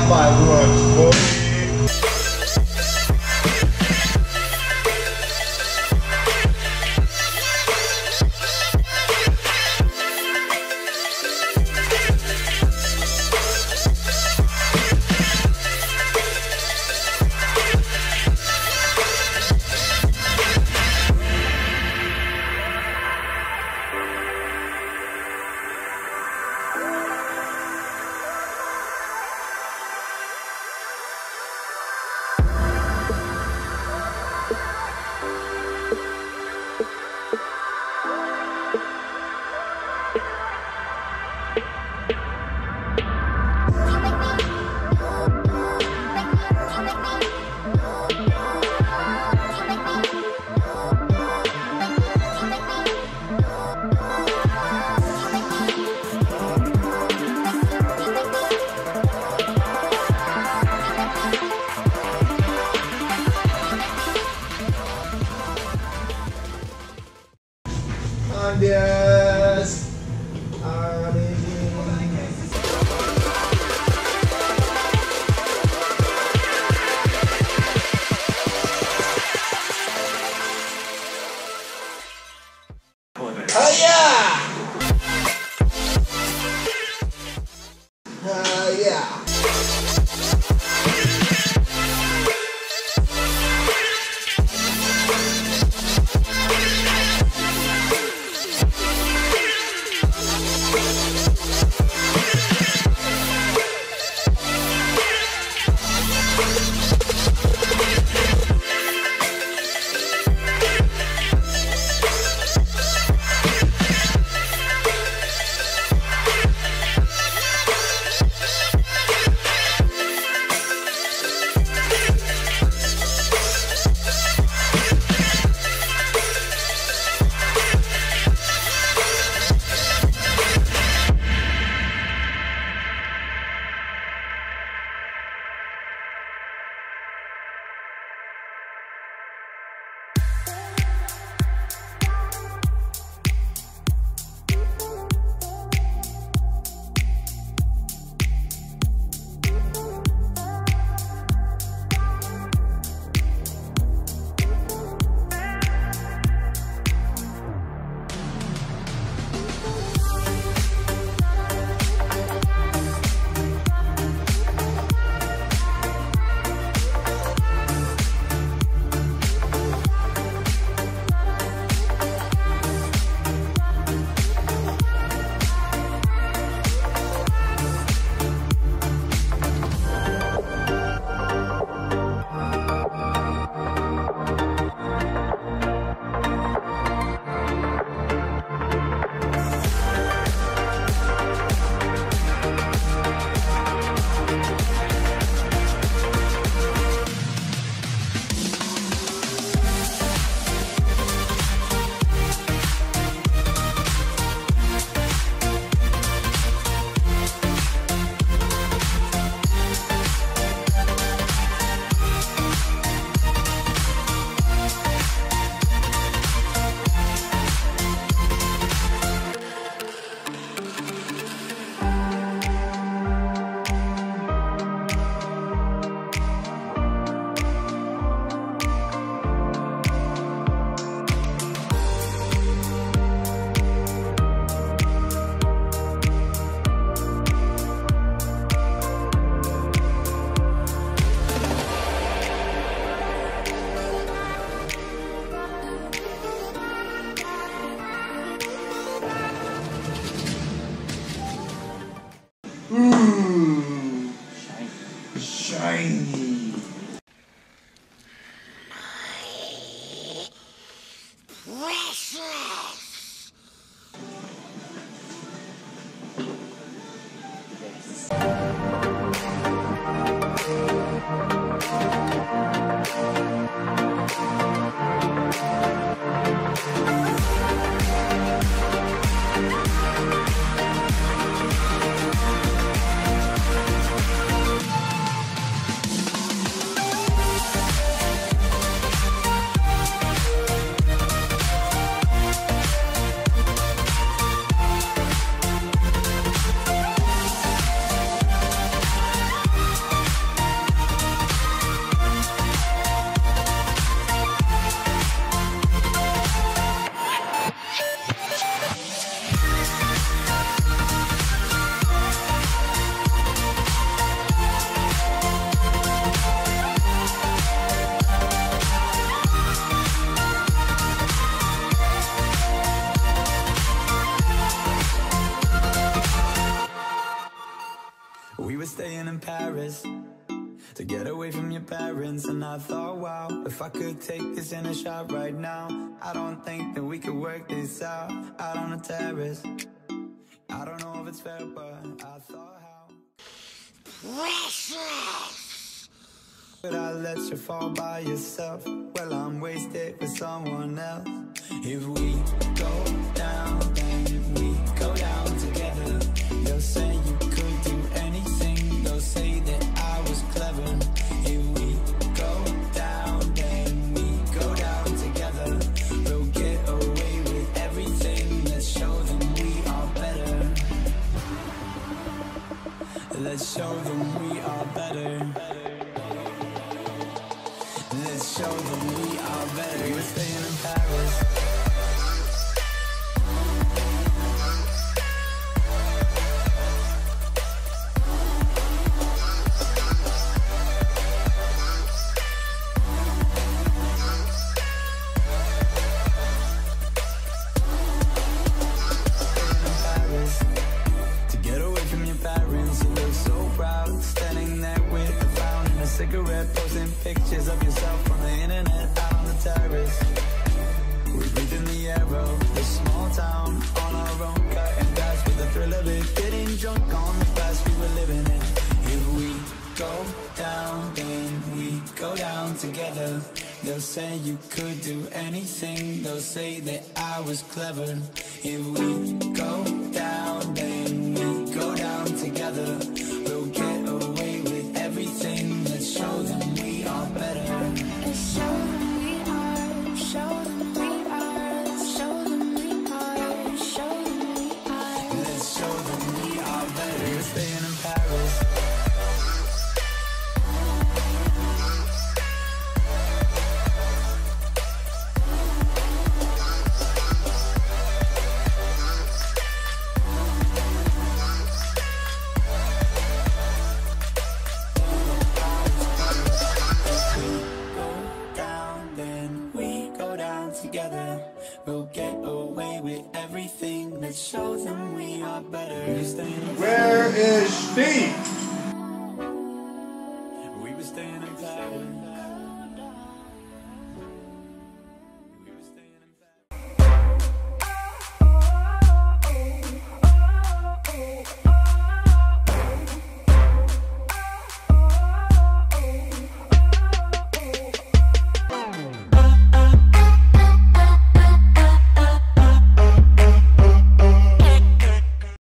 fireworks, boy. Yes. Oh yeah! Yeah! Paris to get away from your parents. And I thought, wow, if I could take this in a shot right now, I don't think that we could work this out on a terrace. I don't know if it's fair, but I thought how precious could I let you fall by yourself? Well, I'm wasted with someone else. If we go down, then if we go down together, they'll say you could do anything. They'll say that I was clever. If we go down, then we go down together. We'll get away with everything. Let's show them we are better. Let's show them we are better. Let's show them we are better. We were staying in Paris. Cigarette, posting pictures of yourself on the internet, out on the terrace. We breathe in the air of this small town, on our own, cutting glass with the thrill of it, getting drunk on the past we were living in. If we go down, then we go down together. They'll say you could do anything. They'll say that I was clever. If we go down, then we go down together. We'll get away with everything. Let's show them we are better. Let's show them we are. Show them we are. Show them we are. Show them we are. Let's show them we are better. We're staying in Paris. Together, we'll get away with everything. Let's show them we are better. Where is Steve? We were staying in Paris.